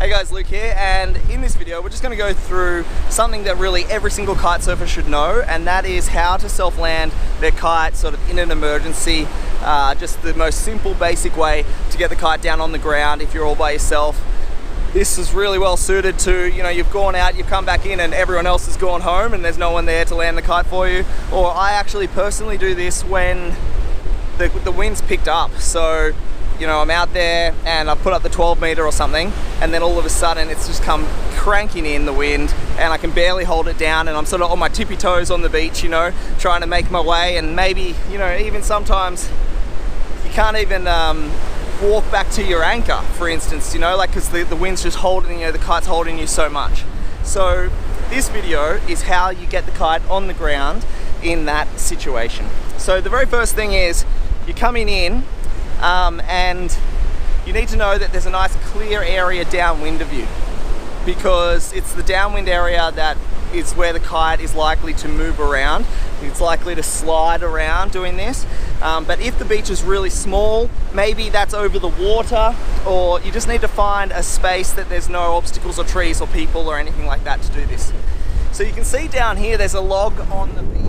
Hey guys, Luke here, and in this video we're just going to go through something that really every single kite surfer should know, and that is how to self-land their kite sort of in an emergency. Just the most simple, basic way to get the kite down on the ground if you're all by yourself. This is really well suited to, you know, you've gone out, you've come back in and everyone else has gone home and there's no one there to land the kite for you. Or I actually personally do this when the wind's picked up. So, you know, I'm out there and I've put up the 12 meter or something, and then all of a sudden it's just come cranking in the wind and I can barely hold it down, and I'm sort of on my tippy toes on the beach, you know, trying to make my way, and maybe, you know, even sometimes you can't even walk back to your anchor, for instance, you know, like, because the wind's just holding, you know, the kite's holding you so much. So this video is how you get the kite on the ground in that situation. So the very first thing is you're coming in, and you need to know that there's a nice clear area downwind of you, because it's the downwind area that is where the kite is likely to move around. It's likely to slide around doing this. But if the beach is really small, maybe that's over the water, or you just need to find a space that there's no obstacles or trees or people or anything like that to do this. So you can see down here there's a log on the beach.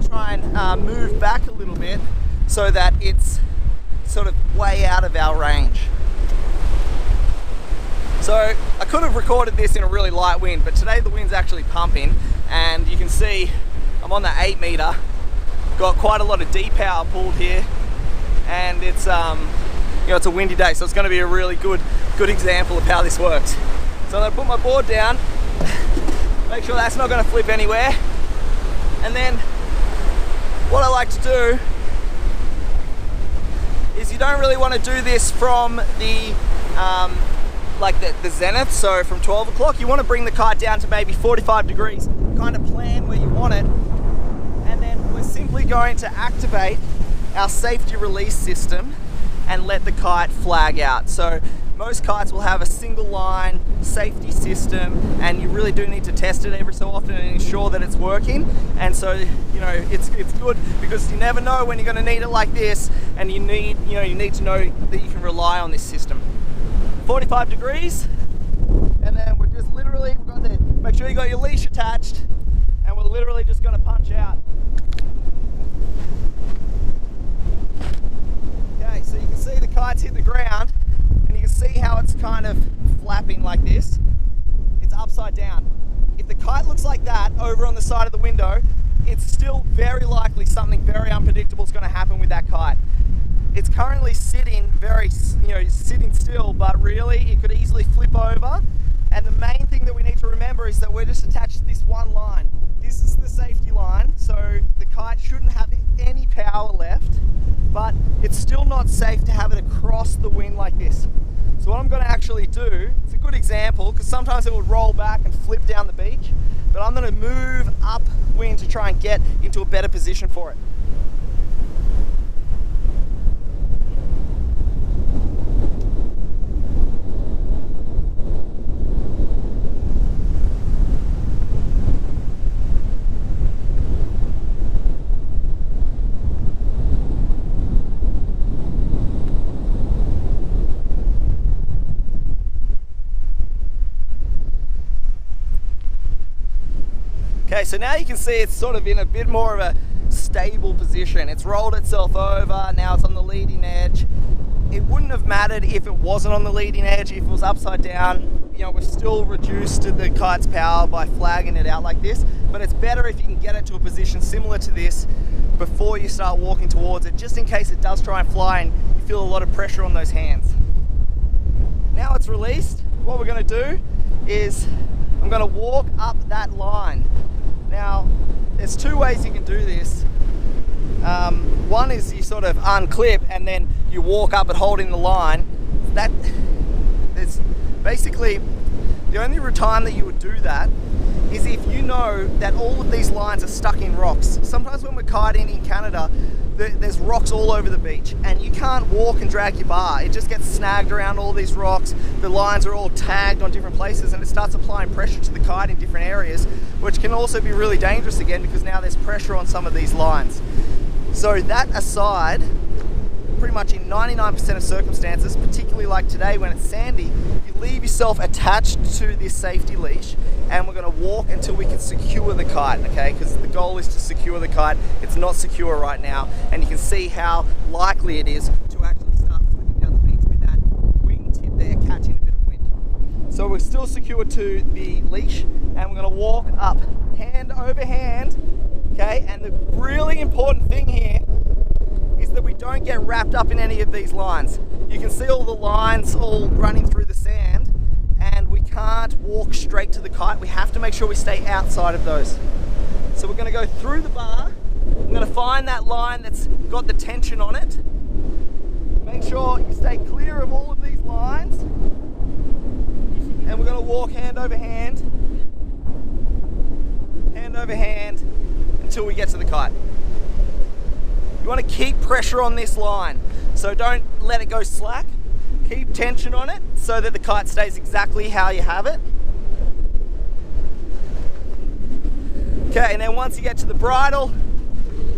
Try and move back a little bit so that it's sort of way out of our range. So I could have recorded this in a really light wind, but today the wind's actually pumping, and you can see I'm on the 8 meter, got quite a lot of D-power pulled here, and it's you know, it's a windy day, so it's going to be a really good example of how this works. So I'm going to put my board down, make sure that's not going to flip anywhere, and then what I like to do is, you don't really want to do this from the the zenith, so from 12 o'clock. You want to bring the kite down to maybe 45 degrees, kind of plan where you want it, and then we're simply going to activate our safety release system and let the kite flag out. So most kites will have a single line safety system, and you really do need to test it every so often and ensure that it's working. And so, you know, it's good because you never know when you're going to need it like this, and you need to know that you can rely on this system. 45 degrees, and then we're just literally, we've got to make sure you got your leash attached, and we're literally just going to punch out. Okay, so you can see the kite's hit the ground, and you can see how it's kind of flapping like this. It's upside down. If the kite looks like that over on the side of the window, it's still very likely something very unpredictable is going to happen with that kite. It's currently sitting sitting still, but really it could easily flip over. And the main thing that we need to remember is that we're just attached to this one line. This is the safety line, so the kite shouldn't have any power left, but it's still not safe to have it across the wind like this. So what I'm going to actually do, it's a good example because sometimes it would roll back and flip down the beach, but I'm going to move upwind to try and get into a better position for it. Okay, so now you can see it's sort of in a bit more of a stable position. It's rolled itself over, now it's on the leading edge. It wouldn't have mattered if it wasn't on the leading edge, if it was upside down. You know, we're still reduced to the kite's power by flagging it out like this, but it's better if you can get it to a position similar to this before you start walking towards it, just in case it does try and fly and you feel a lot of pressure on those hands. Now it's released, what we're going to do is I'm going to walk up that line. Now, there's two ways you can do this. One is you sort of unclip and then you walk up it holding the line. That is basically the only time that you would do that is if you know that all of these lines are stuck in rocks. Sometimes when we're kiting in Canada, there's rocks all over the beach and you can't walk and drag your bar. It just gets snagged around all these rocks. The lines are all tagged on different places and it starts applying pressure to the kite in different areas, which can also be really dangerous again because now there's pressure on some of these lines. So that aside, pretty much in 99% of circumstances, particularly like today when it's sandy, you leave yourself attached to this safety leash, and we're going to walk until we can secure the kite, okay? Because the goal is to secure the kite. It's not secure right now, and you can see how likely it is to actually start flipping down the beach with that wingtip there catching a bit of wind. So we're still secured to the leash, and we're going to walk up hand over hand, okay? And the really important thing here is that we don't get wrapped up in any of these lines. You can see all the lines all running through the sand, and we can't walk straight to the kite. We have to make sure we stay outside of those. So we're going to go through the bar. I'm going to find that line that's got the tension on it. Make sure you stay clear of all of these lines, and we're going to walk hand over hand until we get to the kite. You want to keep pressure on this line, so don't let it go slack. Keep tension on it so that the kite stays exactly how you have it. Okay, and then once you get to the bridle,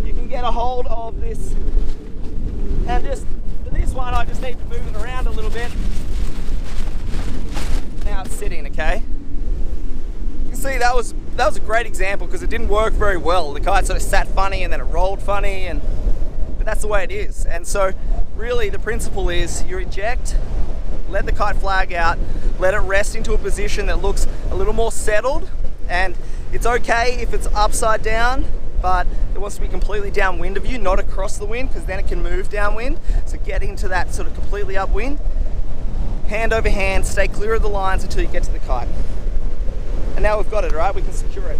you can get a hold of this, and just for this one I just need to move it around a little bit. Now it's sitting, okay? You can see that was a great example because it didn't work very well. The kite sort of sat funny and then it rolled funny, but that's the way it is. And so really the principle is you eject, let the kite flag out, let it rest into a position that looks a little more settled, and it's okay if it's upside down, but it wants to be completely downwind of you, not across the wind, because then it can move downwind. So get into that sort of completely upwind. Hand over hand, stay clear of the lines until you get to the kite. And now we've got it, right? We can secure it.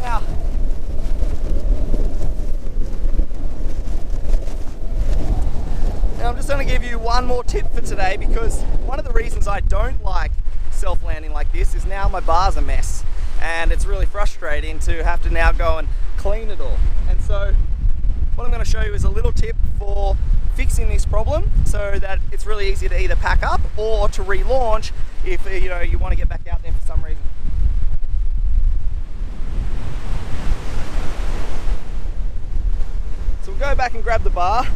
Now, I'm just going to give you one more tip for today, because one of the reasons I don't like self-landing like this is now my bar's a mess, and it's really frustrating to have to now go and clean it all. And so what I'm going to show you is a little tip for fixing this problem so that it's really easy to either pack up or to relaunch if you want to get back out there for some reason. So we'll go back and grab the bar,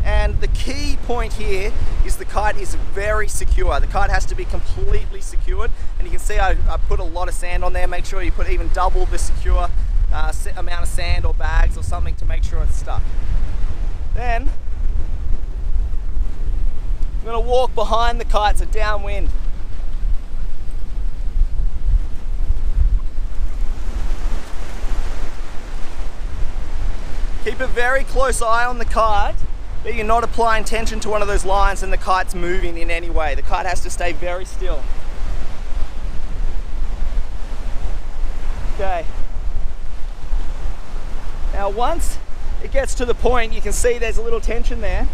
and the key point here is the kite is very secure. The kite has to be completely secured, and you can see I put a lot of sand on there. Make sure you put even double the secure amount of sand or bags or something to make sure it's stuck. Then I'm going to walk behind the kite, so downwind. Keep a very close eye on the kite, that you're not applying tension to one of those lines and the kite's moving in any way. The kite has to stay very still. Okay. Now once it gets to the point, you can see there's a little tension there.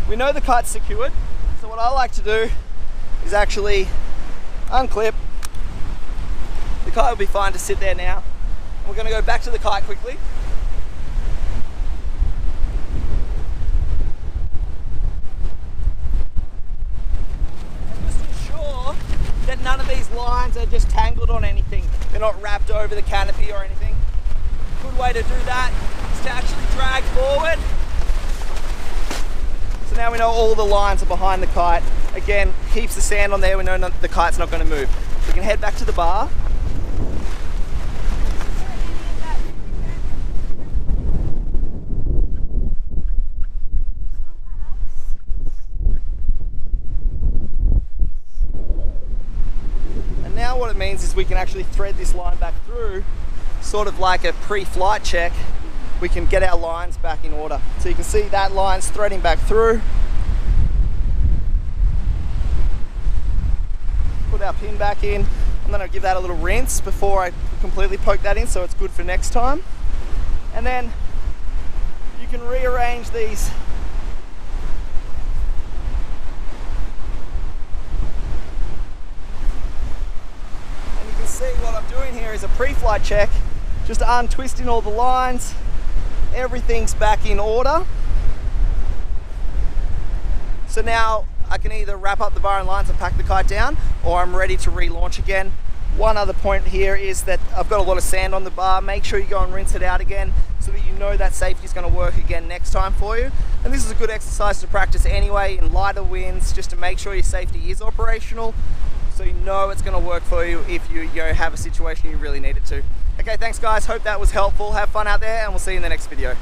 We know the kite's secured, so what I like to do is actually unclip. The kite will be fine to sit there now. And we're going to go back to the kite quickly. And just ensure that none of these lines are just tangled on anything. They're not wrapped over the canopy or anything. Good way to do that is to actually drag forward. So now we know all the lines are behind the kite. Again, keeps the sand on there, we know the kite's not going to move. We can head back to the bar. And now what it means is we can actually thread this line back through, sort of like a pre-flight check. We can get our lines back in order. So you can see that line's threading back through. Put our pin back in. I'm going to give that a little rinse before I completely poke that in, so it's good for next time. And then you can rearrange these. And you can see what I'm doing here is a pre-flight check, just untwisting all the lines. Everything's back in order. So now I can either wrap up the bar and lines and pack the kite down, or I'm ready to relaunch again One other point here is that I've got a lot of sand on the bar. Make sure you go and rinse it out again so that you know that safety is going to work again next time for you. And this is a good exercise to practice anyway in lighter winds, just to make sure your safety is operational, so you know it's going to work for you if you have a situation you really need it to. Okay, thanks guys, hope that was helpful. Have fun out there and we'll see you in the next video.